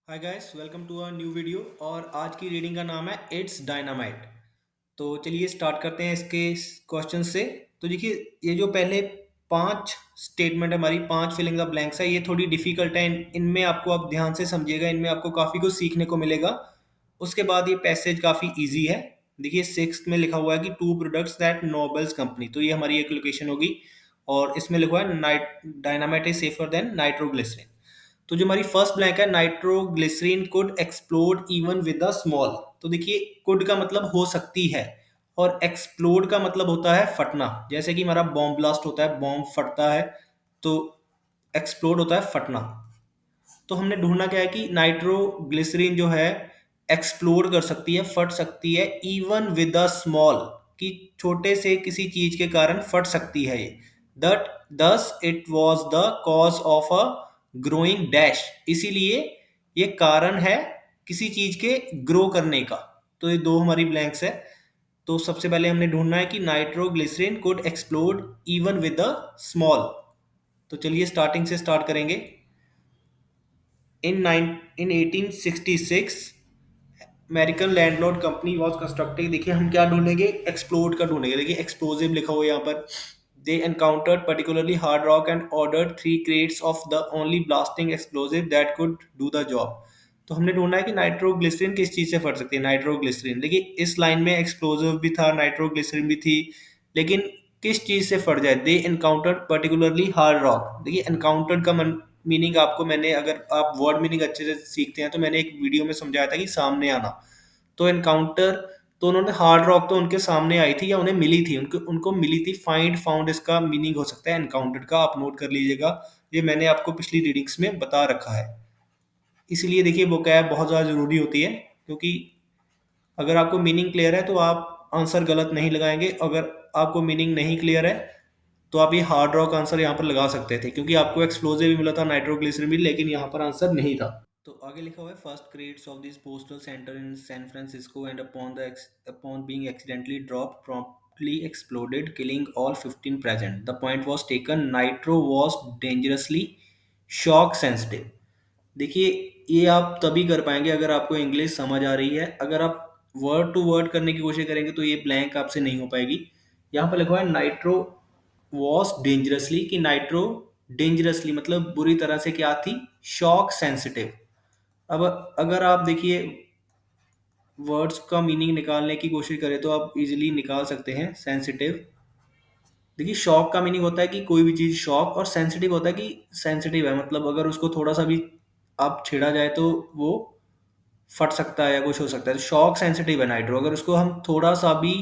Hi guys, welcome to a new video. और आज की रीडिंग का नाम है इट्स डायनामाइट। तो चलिए स्टार्ट करते हैं इसके क्वेश्चन से। तो देखिए, ये जो पहले पांच स्टेटमेंट हमारी पांच फिलिंग द ब्लैंक्स है, ये थोड़ी डिफिकल्ट है। इनमें आपको आप ध्यान से समझिएगा, इनमें आपको काफ़ी कुछ सीखने को मिलेगा। उसके बाद ये पैसेज काफ़ी इजी है। देखिए, सिक्स में लिखा हुआ है कि two products that Nobel's company, तो ये हमारी एक लोकेशन होगी। और इसमें लिखा हुआ है night dynamite is safer than nitroglycerin. तो जो हमारी फर्स्ट ब्लैंक है, nitroglycerin could explode even with a small. तो देखिए, कुड का मतलब हो सकती है, और एक्सप्लोड का मतलब होता है फटना। जैसे कि हमारा बॉम्ब ब्लास्ट होता है, बॉम्ब फटता है, तो एक्सप्लोड होता है फटना। तो हमने ढूंढना क्या है कि नाइट्रोग्लिसरीन जो है एक्सप्लोड कर सकती है, फट सकती है, इवन विद अ स्मॉल, कि छोटे से किसी चीज के कारण फट सकती है ये। दट दस it was the cause of a growing dash, इसीलिए ये कारण है किसी चीज के ग्रो करने का। तो ये दो हमारी ब्लैंक्स है। तो सबसे पहले हमने ढूंढना है कि nitroglycerin could explode even with a small. तो चलिए स्टार्टिंग से स्टार्ट करेंगे। In 1866 American landlord company was constructing. देखिए, हम क्या ढूंढेंगे, एक्सप्लोड का ढूंढेंगे। देखिए, एक्सप्लोजिव लिखा हुआ है यहाँ पर। They encountered particularly hard rock and ordered 3 crates of the only blasting explosive that could do the job. तो हमने ढूंढा है कि नाइट्रोग्लिसरीन किस चीज से फट सकती है। नाइट्रोग्लिसरीन, देखिए इस लाइन में एक्सप्लोजिव भी था, नाइट्रोग्लिसरीन भी थी, लेकिन किस चीज से फट जाए। दे एनकाउंटर्ड पर्टिकुलरली हार्ड रॉक। देखिए, एनकाउंटर्ड का मीनिंग आपको मैंने, अगर आप वर्ड मीनिंग अच्छे से सीखते हैं तो मैंने एक वीडियो में समझाया था कि सामने आना। तो एनकाउंटर, तो उन्होंने हार्ड रॉक तो उनके सामने आई थी या उन्हें मिली थी, उनको उनको मिली थी। फाइंड फाउंड इसका मीनिंग हो सकता है एनकाउंटर का, आप नोट कर लीजिएगा। ये मैंने आपको पिछली रीडिंग्स में बता रखा है। इसलिए देखिए, वोकैब बहुत ज़्यादा ज़रूरी होती है, क्योंकि अगर आपको मीनिंग क्लियर है तो आप आंसर गलत नहीं लगाएंगे। अगर आपको मीनिंग नहीं क्लियर है तो आप ये हार्ड रॉक आंसर यहाँ पर लगा सकते थे, क्योंकि आपको एक्सप्लोजिव भी मिला था, नाइट्रोग्लिसरीन भी, लेकिन यहाँ पर आंसर नहीं था। तो आगे लिखा हुआ है, first crates of this postal centre in San Francisco and upon being accidentally drop promptly exploded killing all 15 present. The point was taken. Nitro was dangerously shock sensitive. देखिए, ये आप तभी कर पाएंगे अगर आपको इंग्लिश समझ आ रही है। अगर आप वर्ड टू वर्ड करने की कोशिश करेंगे तो ये ब्लैंक आपसे नहीं हो पाएगी। यहाँ पर लिखा हुआ है नाइट्रो वॉस डेंजरसली, कि नाइट्रो डेंजरसली मतलब बुरी तरह से क्या थी, शॉक सेंसिटिव। अब अगर आप देखिए वर्ड्स का मीनिंग निकालने की कोशिश करें तो आप इजीली निकाल सकते हैं। सेंसिटिव, देखिए शॉक का मीनिंग होता है कि कोई भी चीज़ शॉक, और सेंसिटिव होता है कि सेंसिटिव है, मतलब अगर उसको थोड़ा सा भी आप छेड़ा जाए तो वो फट सकता है या कुछ हो सकता है। शॉक सेंसिटिव है नाइट्रो, अगर उसको हम थोड़ा सा भी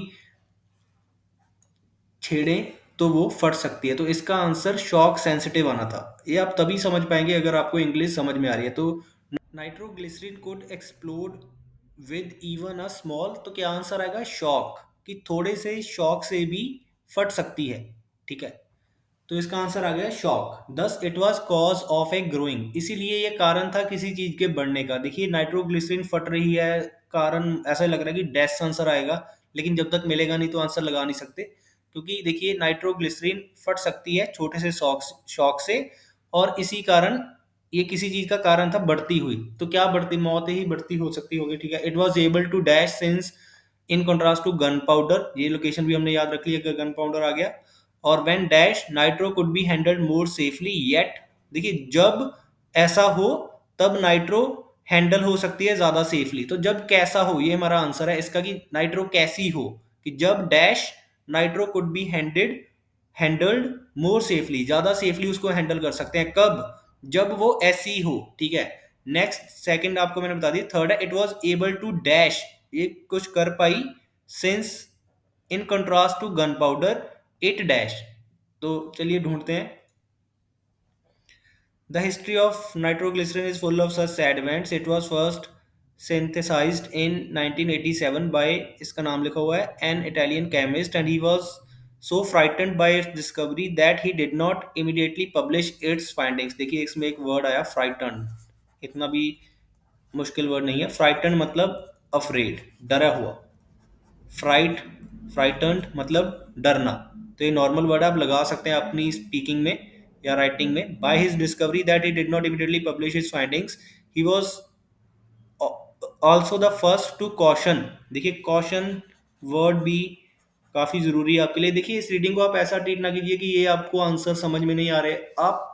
छेड़ें तो वो फट सकती है। तो इसका आंसर शॉक सेंसिटिव आना था। ये आप तभी समझ पाएंगे अगर आपको इंग्लिश समझ में आ रही है। तो nitroglycerin could explode with even a small, तो क्या आंसर आएगा, शॉक, कि थोड़े से शॉक से भी फट सकती है। ठीक है, तो इसका आंसर आ गया शॉक। दस it was cause of a growing, इसीलिए ये कारण था किसी चीज के बढ़ने का। देखिए, नाइट्रोग्लिसरीन फट रही है, कारण ऐसा लग रहा है कि डैश आंसर आएगा, लेकिन जब तक मिलेगा नहीं तो आंसर लगा नहीं सकते। क्योंकि देखिए, नाइट्रोग्लिसरीन फट सकती है छोटे से शॉक शॉक से, और इसी कारण ये किसी चीज का कारण था बढ़ती हुई। तो क्या बढ़ती, मौत ही बढ़ती हो सकती होगी। ठीक है, it was able to dash since in contrast to gunpowder, ये लोकेशन भी हमने याद रख लिया कि गन पाउडर आ गया। और when dash nitro could be handled more safely yet, देखिए जब ऐसा हो तब नाइट्रो हैंडल हो सकती है ज्यादा सेफली। तो जब कैसा हो, ये हमारा आंसर है इसका, कि नाइट्रो कैसी हो, कि जब dash nitro could be handled more safely, ज्यादा सेफली उसको हैंडल कर सकते हैं। कब, जब वो ऐसी हो। ठीक है, नेक्स्ट सेकंड आपको मैंने बता दी। थर्ड है, it was able to dash, ये कुछ कर पाई, since in contrast to gunpowder it dash. तो चलिए ढूंढते हैं। The history of nitroglycerin is full of such sad events. It was first synthesized in 1987 by, इसका नाम लिखा हुआ है, an Italian chemist, and he was so frightened by its discovery that he did not immediately publish its findings. देखिए, इसमें एक word आया frightened, इतना भी मुश्किल वर्ड नहीं है। frightened मतलब अफ्रेड, डरा हुआ। फ्राइट, फ्राइटन्ड मतलब डरना। तो ये नॉर्मल वर्ड आप लगा सकते हैं अपनी स्पीकिंग में या राइटिंग में। By his discovery that he did not immediately publish his findings, he was also the first to caution. देखिए कॉशन वर्ड भी काफ़ी ज़रूरी है आपके लिए। देखिए इस रीडिंग को आप ऐसा ट्रीट ना कीजिए कि ये आपको आंसर समझ में नहीं आ रहे। आप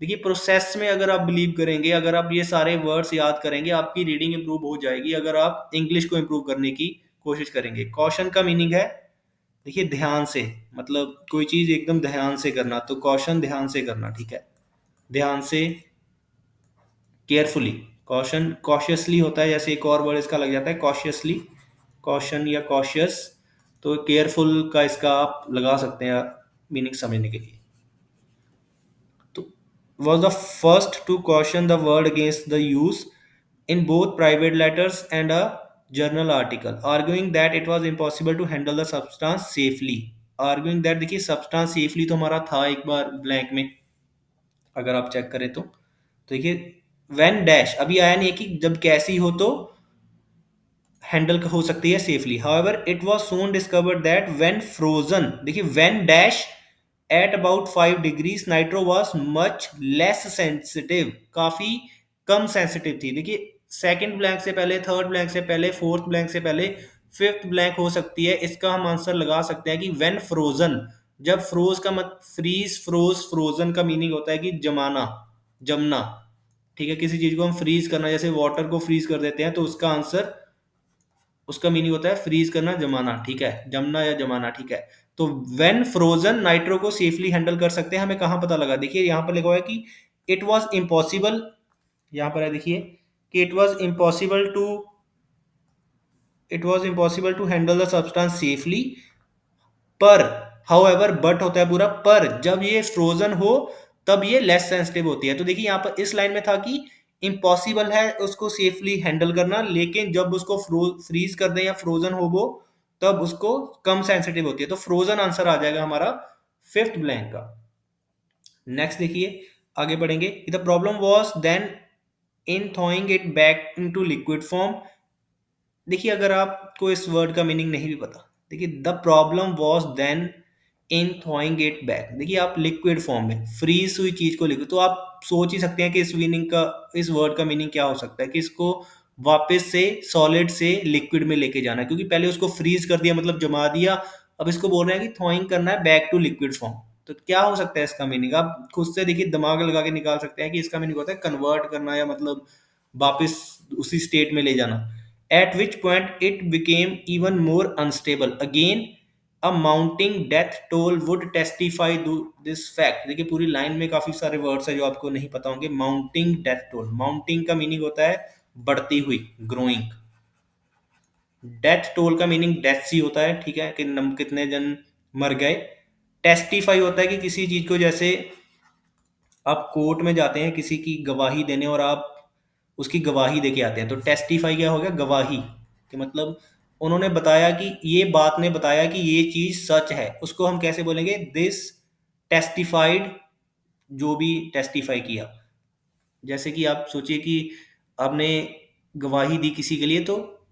देखिए प्रोसेस में अगर आप बिलीव करेंगे, अगर आप ये सारे वर्ड्स याद करेंगे, आपकी रीडिंग इंप्रूव हो जाएगी अगर आप इंग्लिश को इंप्रूव करने की कोशिश करेंगे। कॉशन का मीनिंग है देखिए ध्यान से, मतलब कोई चीज़ एकदम ध्यान से करना, तो कॉशन ध्यान से करना, ठीक है, ध्यान से, केयरफुली। कॉशन कॉशियसली होता है, जैसे एक और वर्ड इसका लग जाता है कॉशियसली, कॉशन या कॉशियस, तो केयरफुल का इसका आप लगा सकते हैं मीनिंग समझने के लिए। तो was the first to caution the world against the use in both private letters and a journal article, arguing that it was impossible to handle the substance safely। arguing that देखिए substance safely तो हमारा था एक बार blank में, अगर आप check करें तो देखिए when डैश अभी आया नहीं है कि जब कैसी हो तो हैंडल हो सकती है safely. However it was soon discovered that when frozen, देखिए when dash at about 5 degrees nitro was much less sensitive, काफी कम सेंसिटिव थी। देखिए सेकंड ब्लैंक से पहले, थर्ड ब्लैंक से पहले, फोर्थ ब्लैंक से पहले फिफ्थ ब्लैंक हो सकती है। इसका हम आंसर लगा सकते हैं कि व्हेन फ्रोजन, जब फ्रोज का मत फ्रीज फ्रोज फ्रोजन का मीनिंग होता है कि जमाना, जमना, ठीक है, किसी चीज को हम फ्रीज करना, जैसे वाटर को फ्रीज कर देते हैं, तो उसका आंसर, उसका मीनिंग होता है फ्रीज करना, जमाना, ठीक है, जमना या जमाना, ठीक है। तो व्हेन फ्रोजन नाइट्रो को सेफली हैंडल कर सकते हैं, हमें कहां पता लगा, देखिए यहां पर लिखा हुआ है कि इट वाज इम्पॉसिबल, यहां पर है देखिए कि it was impossible to handle the substance safely, पर हाउएवर बट होता है पूरा, पर जब ये फ्रोजन हो तब ये लेस सेंसिटिव होती है। तो देखिए यहाँ पर इस लाइन में था कि इम्पॉसिबल है उसको सेफली हैंडल करना, लेकिन जब उसको फ्रीज कर दें या फ्रोजन हो वो, तब उसको कम सेंसिटिव होती है। तो फ्रोजन आंसर आ जाएगा हमारा फिफ्थ ब्लैंक का। नेक्स्ट देखिए, आगे बढ़ेंगे। The problem was then in thawing it back into liquid form. देखिए अगर आपको इस वर्ड का मीनिंग नहीं भी पता, देखिए the problem was then in throwing it back, देखिए आप लिक्विड फॉर्म में फ्रीज हुई चीज को लिखो, तो आप सोच ही सकते हैं कि इस मीनिंग का, इस वर्ड का मीनिंग क्या हो सकता है कि इसको वापस से सॉलिड से लिक्विड में लेके जाना है, क्योंकि पहले उसको फ्रीज कर दिया मतलब जमा दिया, अब इसको बोल रहे हैं कि थ्रोइंग करना है बैक टू लिक्विड फॉर्म। तो क्या हो सकता है इसका मीनिंग, आप खुद से देखिए दिमाग लगा के निकाल सकते हैं कि इसका मीनिंग होता है कन्वर्ट करना, या मतलब वापस उसी स्टेट में ले जाना। at which point it became even more unstable again, a mounting death toll would testify to this fact। देखिए पूरी लाइन में काफी सारे वर्ड्स है जो आपको नहीं पता होंगे। माउंटिंग डेथ टोल, माउंटिंग का मीनिंग होता है बढ़ती हुई, ग्रोइंग। डेथ टोल का मीनिंग डेथ सी होता है, ठीक है, कि कितने जन मर गए। टेस्टिफाई होता है कि किसी चीज को, जैसे आप कोर्ट में जाते हैं किसी की गवाही देने और आप उसकी गवाही देके आते हैं, तो टेस्टिफाई क्या हो गया, गवाही, कि मतलब उन्होंने बताया कि ये बात ने बताया कि ये चीज सच है, उसको हम कैसे बोलेंगे, दिस टेस्टिफाइड, जो भी टेस्टिफाई किया। जैसे कि आप सोचिए कि आपने गवाही दी किसी के लिए, तो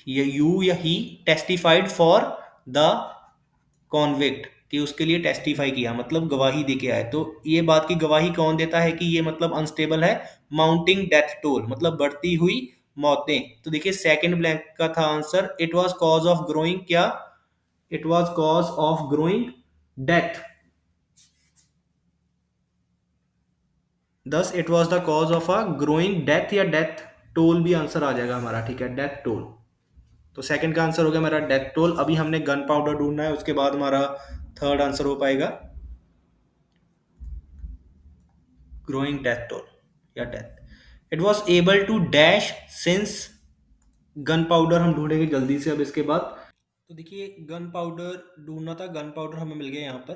ये यू या ही टेस्टिफाइड फॉर द कॉन्विक्ट, कि उसके लिए टेस्टिफाई किया मतलब गवाही दे के आए। तो ये बात की गवाही कौन देता है कि ये मतलब अनस्टेबल है, माउंटिंग डेथ टोल मतलब बढ़ती हुई मौतें। तो देखिए सेकंड ब्लैंक का था answer, it was cause of growing, क्या, it was cause of growing death, thus it was the cause of a growing death, या डेथ टोल भी आंसर आ जाएगा हमारा, ठीक है, डेथ टोल। तो सेकंड का आंसर हो गया मेरा डेथ टोल। अभी हमने गन पाउडर ढूंढना है, उसके बाद हमारा थर्ड आंसर हो पाएगा ग्रोइंग डेथ टोल या death. It was able to dash since, gunpowder हम ढूंढेंगे जल्दी से अब इसके बाद। तो देखिए गन पाउडर ढूंढना था, गन पाउडर हमें मिल गया यहाँ पर।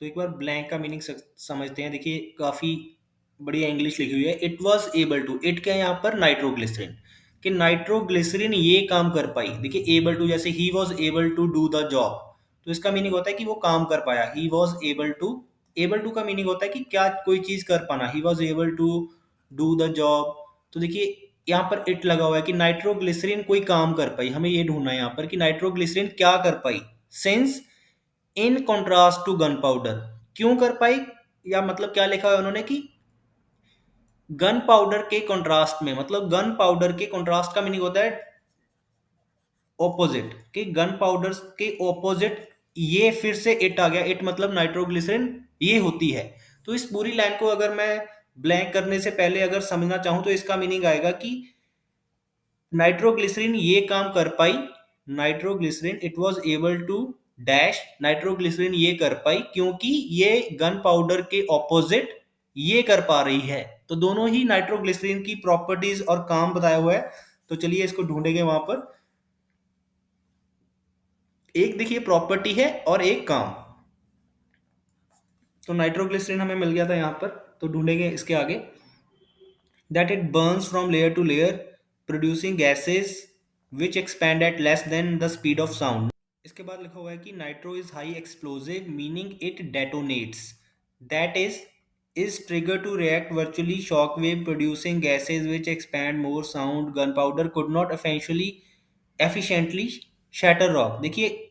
तो एक बार ब्लैंक का मीनिंग समझते हैं। देखिए काफ़ी बढ़िया इंग्लिश लिखी हुई है, it was able to, it क्या है यहाँ पर, नाइट्रोग्लिसरीन, कि नाइट्रोग्लिसरीन ये काम कर पाई। देखिए एबल टू, जैसे he was able to do the job, तो इसका मीनिंग होता है कि वो काम कर पाया, he was able to. Able to का मीनिंग होता है कि क्या कोई चीज कर पाना, he was able to do the job. तो देखिए यहाँ पर इट लगा हुआ है कि नाइट्रोग्लिसरीन कोई काम कर पाई, हमें ये ढूंढना है यहाँ पर कि नाइट्रोग्लिसरीन क्या कर पाई, since in contrast to gunpowder, क्यों कर पाई, या मतलब क्या लिखा है उन्होंने कि गन पाउडर के कंट्रास्ट में, मतलब गन पाउडर के कंट्रास्ट का मीनिंग होता है ऑपोजिट, कि गन पाउडर के ऑपोजिट ये फिर से इट आ गया, इट मतलब नाइट्रोग्लिसरिन ये होती है। तो इस पूरी लाइन को अगर मैं ब्लैंक करने से पहले अगर समझना चाहूं तो इसका मीनिंग आएगा कि नाइट्रोग्लिसरिन ये काम कर पाई, nitroglycerin it was able to dash, nitroglycerin ये कर पाई क्योंकि ये गन पाउडर के ऑपोजिट ये कर पा रही है। तो दोनों ही नाइट्रोग्लिसरिन की प्रॉपर्टीज और काम बताया हुआ है। तो चलिए इसको ढूंढेंगे वहां पर। एक देखिए प्रॉपर्टी है और एक काम। तो नाइट्रोग्लिसरीन हमें मिल गया था यहाँ पर, तो ढूंढेंगे इसके आगे। That it burns from layer to layer producing gases which expand at less than the speed of sound. इसके बाद लिखा हुआ है कि nitro is high explosive meaning it detonates, that is trigger to react virtually shock wave producing gases which expand more sound gunpowder could not efficiently efficiently shatter rock. देखिए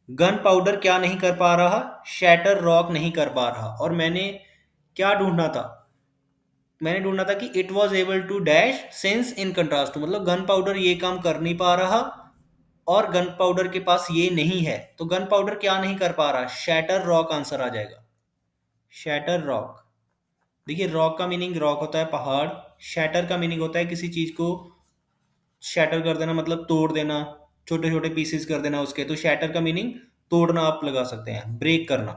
gunpowder क्या नहीं कर पा रहा, shatter rock नहीं कर पा रहा। और मैंने क्या ढूंढना था, मैंने ढूंढना था कि it was able to dash since in contrast, मतलब गन पाउडर ये काम कर नहीं पा रहा और गन पाउडर के पास ये नहीं है। तो गन पाउडर क्या नहीं कर पा रहा, शैटर रॉक आंसर आ जाएगा, शैटर रॉक। देखिए रॉक का मीनिंग रॉक होता है पहाड़, शैटर का मीनिंग होता है किसी चीज को शैटर कर देना, मतलब तोड़ देना, छोटे छोटे पीसेस कर देना उसके। तो शैटर का मीनिंग तोड़ना आप लगा सकते हैं, ब्रेक करना,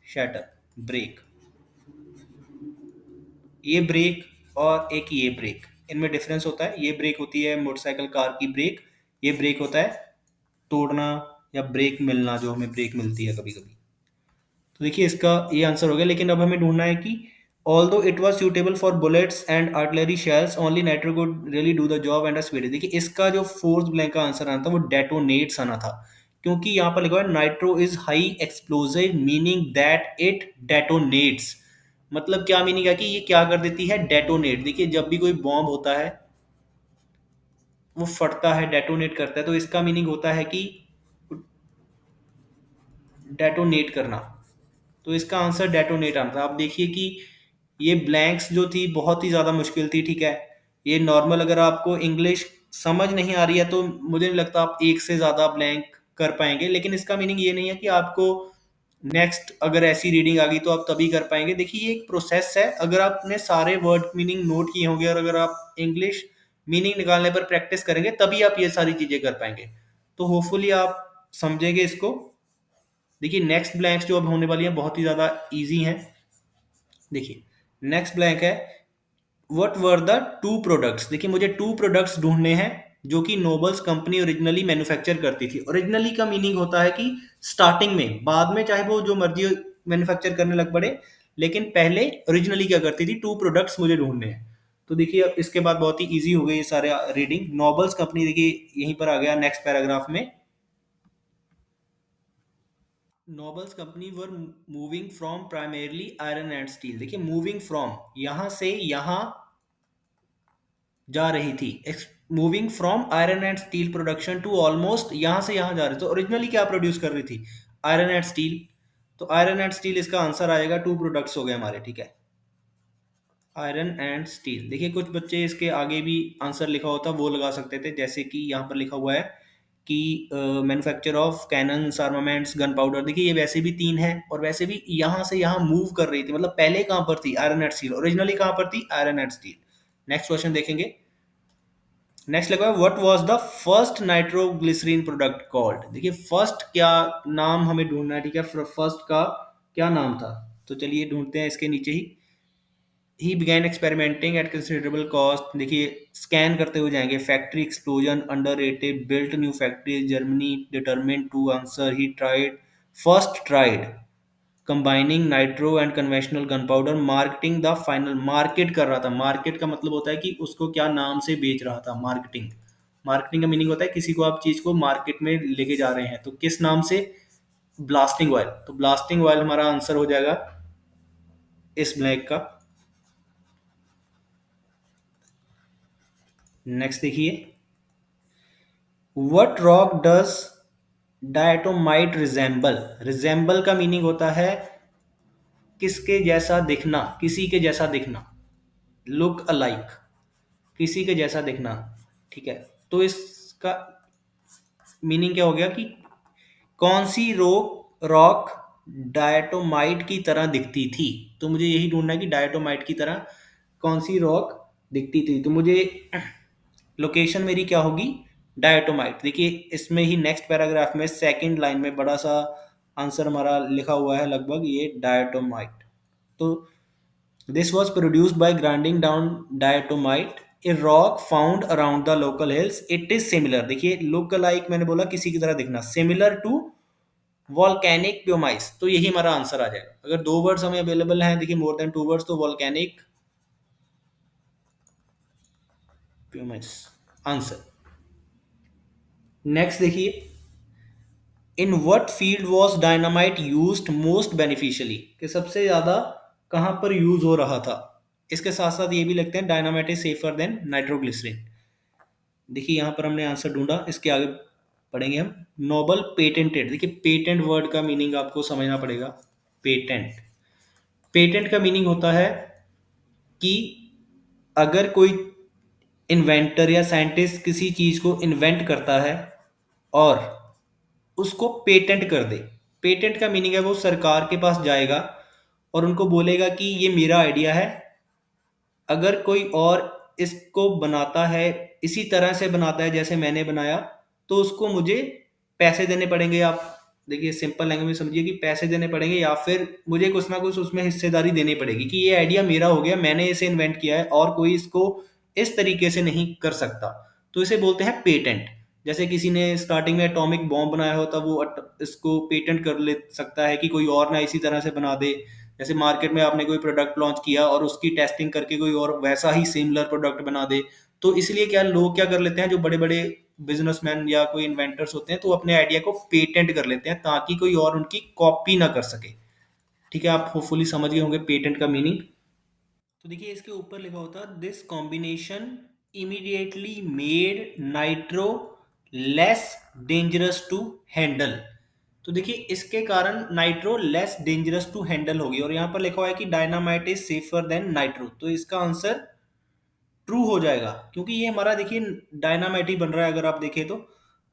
शैटर ब्रेक। ये ब्रेक और एक ये ब्रेक, इनमें डिफरेंस होता है। ये ब्रेक होती है मोटरसाइकिल कार की ब्रेक, ये ब्रेक होता है तोड़ना या ब्रेक मिलना, जो हमें ब्रेक मिलती है कभी कभी। तो देखिए इसका ये आंसर हो गया। लेकिन अब हमें ढूंढना है कि although it was suitable for bullets and artillery shells only nitro could really do the job and speed. देखिए इसका जो फोर्थ ब्लैंक का आंसर आना था वो डेटोनेट्स आना था, क्योंकि यहाँ पर लिखा हुआ है nitro is high explosive meaning that it detonates. मतलब क्या मीनिंग है कि ये क्या कर देती है, डेटोनेट। देखिए जब भी कोई बॉम्ब होता है वो फटता है, डेटोनेट करता है, तो इसका मीनिंग होता है कि डेटोनेट करना। तो इसका आंसर डेटोनेट आना था। आप देखिए कि ये ब्लैंक्स जो थी बहुत ही ज़्यादा मुश्किल थी, ठीक है। ये नॉर्मल अगर आपको इंग्लिश समझ नहीं आ रही है तो मुझे नहीं लगता आप एक से ज़्यादा ब्लैंक कर पाएंगे। लेकिन इसका मीनिंग ये नहीं है कि आपको नेक्स्ट अगर ऐसी रीडिंग आ गई तो आप तभी कर पाएंगे। देखिए ये एक प्रोसेस है, अगर आपने सारे वर्ड मीनिंग नोट किए होंगे और अगर आप इंग्लिश मीनिंग निकालने पर प्रैक्टिस करेंगे तभी आप ये सारी चीज़ें कर पाएंगे। तो होपफुली आप समझेंगे इसको। देखिए नेक्स्ट ब्लैंक्स जो अब होने वाली हैं बहुत ही ज़्यादा ईजी हैं। देखिए नेक्स्ट ब्लैंक है what were the two products. देखिए मुझे टू प्रोडक्ट्स ढूंढने हैं जो कि नोबल्स कंपनी ओरिजिनली मैन्युफैक्चर करती थी। ओरिजिनली का मीनिंग होता है कि स्टार्टिंग में, बाद में चाहे वो जो मर्जी मैन्युफैक्चर करने लग पड़े, लेकिन पहले ओरिजिनली क्या करती थी, टू प्रोडक्ट्स मुझे ढूंढने हैं। तो देखिए अब इसके बाद बहुत ही इजी हो गई ये सारे रीडिंग। नोबल्स कंपनी देखिए यहीं पर आ गया नेक्स्ट पैराग्राफ में। Nobel's company were moving from primarily iron and steel. देखिए मूविंग फ्रॉम यहां से यहां जा रही थी, moving from iron and steel production to almost यहां से यहां जा रही थी। तो ओरिजिनली क्या प्रोड्यूस कर रही थी, आयरन एंड स्टील। तो आयरन एंड स्टील इसका आंसर आएगा, टू प्रोडक्ट्स हो गए हमारे, ठीक है, आयरन एंड स्टील। देखिए कुछ बच्चे इसके आगे भी आंसर लिखा होता वो लगा सकते थे, जैसे कि यहाँ पर लिखा हुआ है कि manufacture of cannons armaments gun powder. देखिए ये वैसे भी तीन है और वैसे भी यहाँ से यहाँ मूव कर रही थी, मतलब पहले कहाँ पर थी, आयरन एंड स्टील, ओरिजिनली कहाँ पर थी, iron and steel. Next question देखेंगे। नेक्स्ट लगा what was the first nitroglycerin product called. देखिए फर्स्ट क्या नाम हमें ढूंढना है, ठीक है, फर्स्ट का क्या नाम था। तो चलिए ढूंढते हैं इसके नीचे ही began experimenting at considerable cost। देखिए स्कैन करते हुए जाएंगे, factory explosion underrated built new factory Germany determined to answer he tried first tried combining nitro and conventional gun powder marketing the final. Market कर रहा था, मार्केट का मतलब होता है कि उसको क्या नाम से बेच रहा था, मार्केटिंग। मार्केटिंग का मीनिंग होता है किसी को आप चीज को मार्केट में लेके जा रहे हैं, तो किस नाम से, ब्लास्टिंग ऑयल। तो ब्लास्टिंग ऑयल हमारा आंसर हो जाएगा इस ब्लैक का। नेक्स्ट देखिए what rock does diatomite resemble. Resemble का मीनिंग होता है किसके जैसा दिखना, किसी के जैसा दिखना। लुक अलाइक, किसी के जैसा दिखना, ठीक है। तो इसका मीनिंग क्या हो गया कि कौन सी रॉक डायटोमाइट की तरह दिखती थी। तो मुझे यही ढूंढना है कि डायटोमाइट की तरह कौन सी रॉक दिखती थी। तो मुझे लोकेशन मेरी क्या होगी, डायटोमाइट। देखिए इसमें ही नेक्स्ट पैराग्राफ में सेकंड लाइन में बड़ा सा आंसर हमारा लिखा हुआ है, लगभग ये डायटोमाइट। तो this was produced by grinding down diatomite, a rock found around the local hills. It is similar, देखिए look alike मैंने बोला किसी की तरह दिखना, similar to volcanic pumice। तो यही हमारा आंसर आ जाएगा। अगर दो वर्ड्स हमें अवेलेबल हैं, देखिए मोर देन टू वर्ड्स, तो volcanic pumice आंसर। नेक्स्ट देखिए, in what field was dynamite used most beneficially, कि सबसे ज्यादा कहां पर यूज हो रहा था। इसके साथ साथ ये भी लिखते हैं dynamite is safer than nitroglycerin. देखिए यहाँ पर हमने आंसर ढूंढा, इसके आगे पढ़ेंगे हम। नोबल पेटेंटेड, देखिए पेटेंट वर्ड का मीनिंग आपको समझना पड़ेगा। पेटेंट, पेटेंट का मीनिंग होता है कि अगर कोई इन्वेंटर या साइंटिस्ट किसी चीज को इन्वेंट करता है और उसको पेटेंट कर दे। पेटेंट का मीनिंग है वो सरकार के पास जाएगा और उनको बोलेगा कि ये मेरा आइडिया है, अगर कोई और इसको बनाता है, इसी तरह से बनाता है जैसे मैंने बनाया, तो उसको मुझे पैसे देने पड़ेंगे। आप देखिए सिंपल लैंग्वेज में समझिए कि पैसे देने पड़ेंगे या फिर मुझे कुछ ना कुछ उसमें हिस्सेदारी देनी पड़ेगी कि ये आइडिया मेरा हो गया, मैंने इसे इन्वेंट किया है और कोई इसको इस तरीके से नहीं कर सकता। तो इसे बोलते हैं पेटेंट। जैसे किसी ने स्टार्टिंग में एटॉमिक बॉम्ब बनाया होता, वो इसको पेटेंट कर ले सकता है कि कोई और ना इसी तरह से बना दे। जैसे मार्केट में आपने कोई प्रोडक्ट लॉन्च किया और उसकी टेस्टिंग करके कोई और वैसा ही सिमिलर प्रोडक्ट बना दे। तो इसलिए क्या लोग क्या कर लेते हैं, जो बड़े बड़े बिजनेसमैन या कोई इन्वेंटर्स होते हैं, तो अपने आइडिया को पेटेंट कर लेते हैं ताकि कोई और उनकी कॉपी ना कर सके। ठीक है, आप होपफुली समझ गए होंगे पेटेंट का मीनिंग। तो देखिए इसके ऊपर लिखा होता, this combination immediately made nitro less dangerous to handle. तो देखिए इसके कारण nitro less dangerous to handle होगी, और यहाँ पर लिखा हुआ है कि dynamite is safer than nitro. तो इसका आंसर ट्रू हो जाएगा, क्योंकि ये हमारा देखिए डायनामाइट ही बन रहा है। अगर आप देखें तो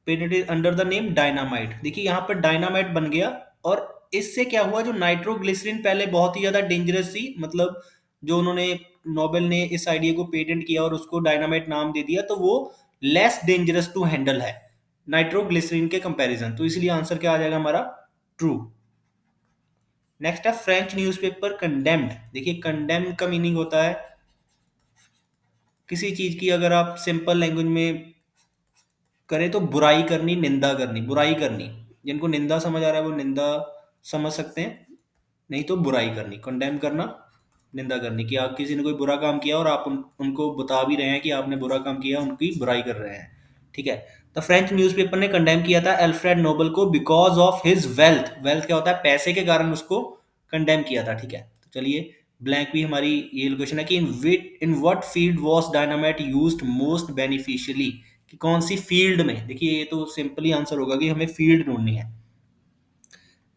patent is under the name dynamite. देखिए यहाँ पर डायनामाइट बन गया, और इससे क्या हुआ, जो नाइट्रोग्लिसरीन पहले बहुत ही ज्यादा डेंजरस थी, मतलब जो उन्होंने नोबेल ने इस आइडिया को पेटेंट किया और उसको डायनामाइट नाम दे दिया, तो वो लेस डेंजरस टू हैंडल है नाइट्रोग्लिसरीन के कंपैरिजन। तो इसलिए आंसर क्या आ जाएगा हमारा, ट्रू। नेक्स्ट है फ्रेंच न्यूज़पेपर कंडेम्ड। देखिए कंडेम का मीनिंग होता है किसी चीज की, अगर आप सिंपल लैंग्वेज में करें तो बुराई करनी, निंदा करनी, बुराई करनी। जिनको निंदा समझ आ रहा है वो निंदा समझ सकते हैं, नहीं तो बुराई करनी, कंडेम करना, निंदा करनी, कि आप किसी ने कोई बुरा काम किया और आप उनको बता भी रहे हैं कि आपने बुरा काम किया, उनकी बुराई कर रहे हैं। ठीक है, तो फ्रेंच न्यूज़पेपर ने कंडेम किया था अल्फ्रेड नोबल को because of his wealth. Wealth क्या होता है, पैसे के कारण उसको कंडेम किया था। ठीक है, तो चलिए ब्लैंक भी हमारी ये लोकेशन है कि in what field was dynamite used most beneficially, कि कौन सी फील्ड में। देखिए ये तो सिंपली आंसर होगा कि हमें फील्ड ढूंढनी है।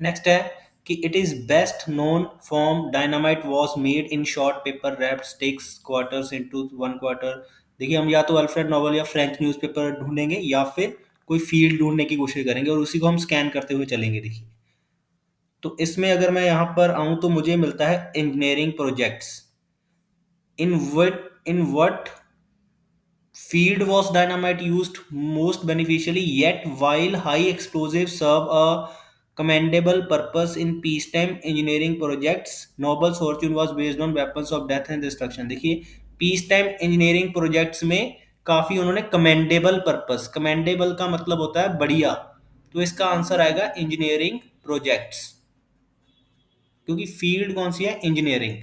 नेक्स्ट है कि it is best known form dynamite was made in short paper wrapped sticks quarters into one quarter. देखिए हम या तो अल्फ्रेड नोबल या फ्रेंच न्यूज़पेपर ढूंढेंगे या फिर कोई फील्ड ढूंढने की कोशिश करेंगे और उसी को हम स्कैन करते हुए चलेंगे। देखिए तो इसमें अगर मैं यहाँ पर आऊँ तो मुझे मिलता है engineering projects. In what field was dynamite used most beneficially, yet while high explosives serve a commendable purpose in peacetime engineering projects, Nobel's fortune was based on weapons of death and destruction। देखिए peace time engineering projects में काफी उन्होंने commendable purpose, commendable का मतलब होता है बढ़िया, तो इसका आंसर आएगा इंजीनियरिंग प्रोजेक्ट्स, क्योंकि फील्ड कौन सी है, इंजीनियरिंग।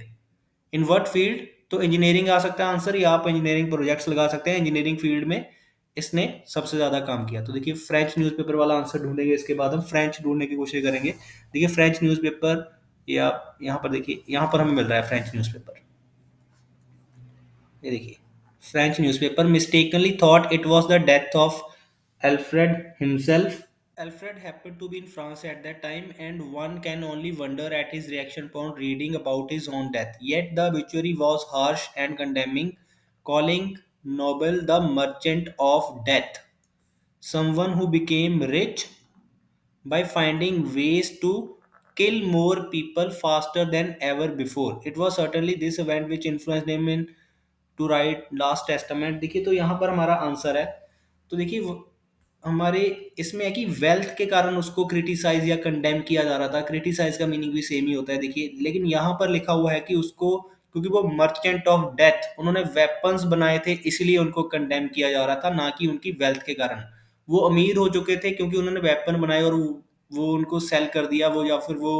इन व्हाट फील्ड, तो इंजीनियरिंग आ सकता है आंसर, या आप इंजीनियरिंग प्रोजेक्ट्स लगा सकते हैं। इंजीनियरिंग फील्ड में इसने सबसे ज्यादा काम किया। तो देखिए फ्रेंच न्यूज़पेपर वाला आंसर ढूंढेंगे, इसके बाद हम फ्रेंच ढूंढने की कोशिश करेंगे। देखिए फ्रेंच न्यूज़पेपर, या यहाँ पर देखिए यहाँ पर हमें मिल रहा है फ्रेंच न्यूज़पेपर। ये देखिए French newspaper mistakenly thought it was the death of Alfred himself Alfred happened to be in France at that time, and one can only wonder at his reaction upon reading about his own death. Yet the obituary was harsh and condemning, calling Nobel the merchant of death, someone who became rich by finding ways to kill more people faster than ever before. It was certainly this event which influenced him in to write last testament. देखिए तो यहाँ पर हमारा answer है. तो देखिए हमारे इसमें है कि वेल्थ के कारण उसको क्रिटिसाइज या कंडेम किया जा रहा था. क्रिटिसाइज का मीनिंग भी सेम ही होता है देखिए, लेकिन यहाँ पर लिखा हुआ है कि उसको क्योंकि वो मर्चेंट ऑफ डेथ, उन्होंने वेपन्स बनाए थे इसलिए उनको कंडेम किया जा रहा था, ना कि उनकी वेल्थ के कारण. वो अमीर हो चुके थे क्योंकि उन्होंने वेपन बनाए और वो उनको सेल कर दिया, वो या फिर वो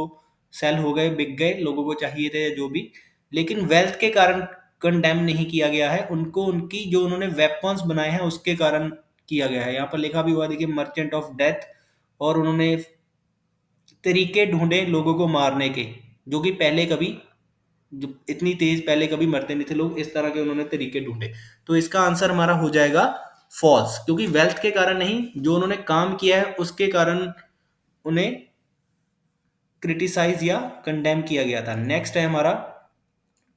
सेल हो गए, बिक गए, लोगों को चाहिए थे जो भी. लेकिन वेल्थ के कारण कंडेम नहीं किया गया है उनको, उनकी जो उन्होंने वेपन्स बनाए हैं उसके कारण किया गया है. यहाँ पर लिखा भी हुआ देखिए मर्चेंट ऑफ डेथ, और उन्होंने तरीके ढूंढे लोगों को मारने के, जो कि पहले कभी, जो इतनी तेज पहले कभी मरते नहीं थे लोग, इस तरह के उन्होंने तरीके ढूंढे. तो इसका आंसर हमारा हो जाएगा फॉल्स, क्योंकि वेल्थ के कारण नहीं, जो उन्होंने काम किया है उसके कारण उन्हें क्रिटिसाइज या कंडेम किया गया था. नेक्स्ट है हमारा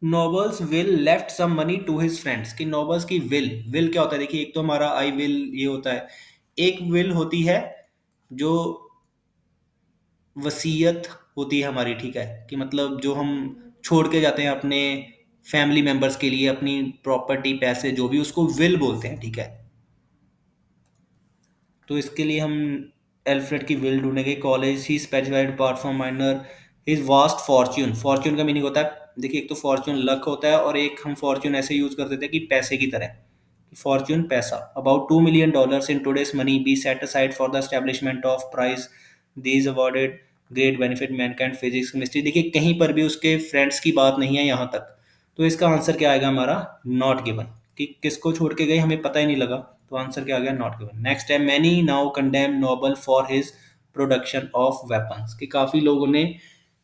Nobel's will left some money to his friends. कि नोबल्स की विल, विल क्या होता है देखिए, एक तो हमारा आई विल ये होता है, एक विल होती है जो वसीयत होती है हमारी, ठीक है, कि मतलब जो हम छोड़ के जाते हैं अपने फैमिली मेंबर्स के लिए अपनी प्रॉपर्टी, पैसे, जो भी, उसको विल बोलते हैं, ठीक है. तो इसके लिए हम एल्फ्रेड की विल ढूंढेंगे. College he specified apart from minor his vast Fortune. Fortune का मीनिंग होता है देखिए, एक तो फॉर्च्यून लक होता है और एक हम फॉर्च्यून ऐसे यूज करते थे कि पैसे की तरह, फॉर्च्यून पैसा. About $2 million in today's money be set aside for the establishment of prize these awarded great benefit mankind physics chemistry. देखिए कहीं पर भी उसके फ्रेंड्स की बात नहीं है यहाँ तक. तो इसका आंसर क्या आएगा हमारा, नॉट गिवन. कि किसको छोड़ के गए हमें पता ही नहीं लगा, तो आंसर क्या आ गया, नॉट गिवन. नेक्स्ट है many now condemn Nobel for his production of weapons. कि काफी लोगों ने,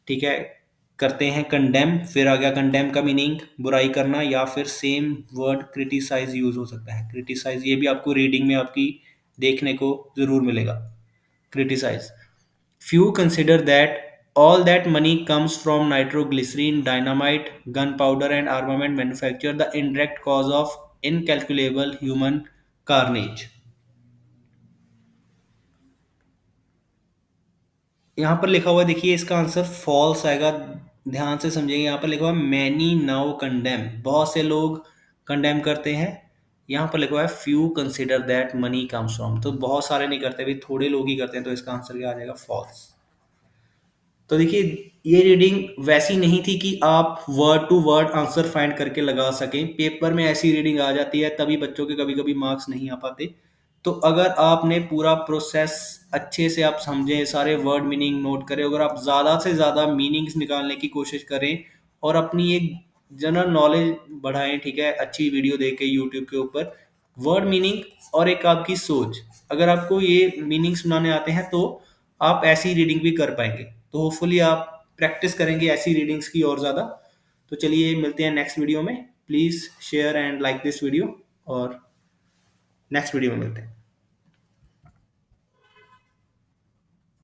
ठीक है, करते हैं कंडेम. फिर आ गया कंडेम का मीनिंग बुराई करना, या फिर सेम वर्ड क्रिटिसाइज यूज हो सकता है. क्रिटिसाइज ये भी आपको रीडिंग में आपकी देखने को जरूर मिलेगा, criticise. Few consider that all that money comes from nitroglycerin, dynamite, gunpowder, and armament manufacture, the indirect cause of incalculable human carnage. यहाँ पर लिखा हुआ है देखिए, इसका आंसर फॉल्स आएगा. ध्यान से समझेंगे, यहाँ पर लिखा हुआ है मैनी नाउ कंडेम, बहुत से लोग कंडेम करते हैं. यहाँ पर लिखा हुआ है few consider that money comes from, तो बहुत सारे नहीं करते भाई, थोड़े लोग ही करते हैं. तो इसका आंसर क्या आ जाएगा, फॉल्स. तो देखिए ये रीडिंग वैसी नहीं थी कि आप word to word answer find करके लगा सकें. पेपर में ऐसी रीडिंग आ जाती है, तभी बच्चों के कभी कभी मार्क्स नहीं आ पाते. तो अगर आपने पूरा प्रोसेस अच्छे से आप समझें, सारे वर्ड मीनिंग नोट करें, अगर आप ज़्यादा से ज़्यादा मीनिंग्स निकालने की कोशिश करें और अपनी एक जनरल नॉलेज बढ़ाएं, ठीक है, अच्छी वीडियो देख के यूट्यूब के ऊपर वर्ड मीनिंग और एक आपकी सोच, अगर आपको ये मीनिंग्स बनाने आते हैं तो आप ऐसी रीडिंग भी कर पाएंगे. तो होपफुली आप प्रैक्टिस करेंगे ऐसी रीडिंग्स की और ज़्यादा. तो चलिए मिलते हैं नेक्स्ट वीडियो में. Please share and like this video, और नेक्स्ट वीडियो में मिलते हैं.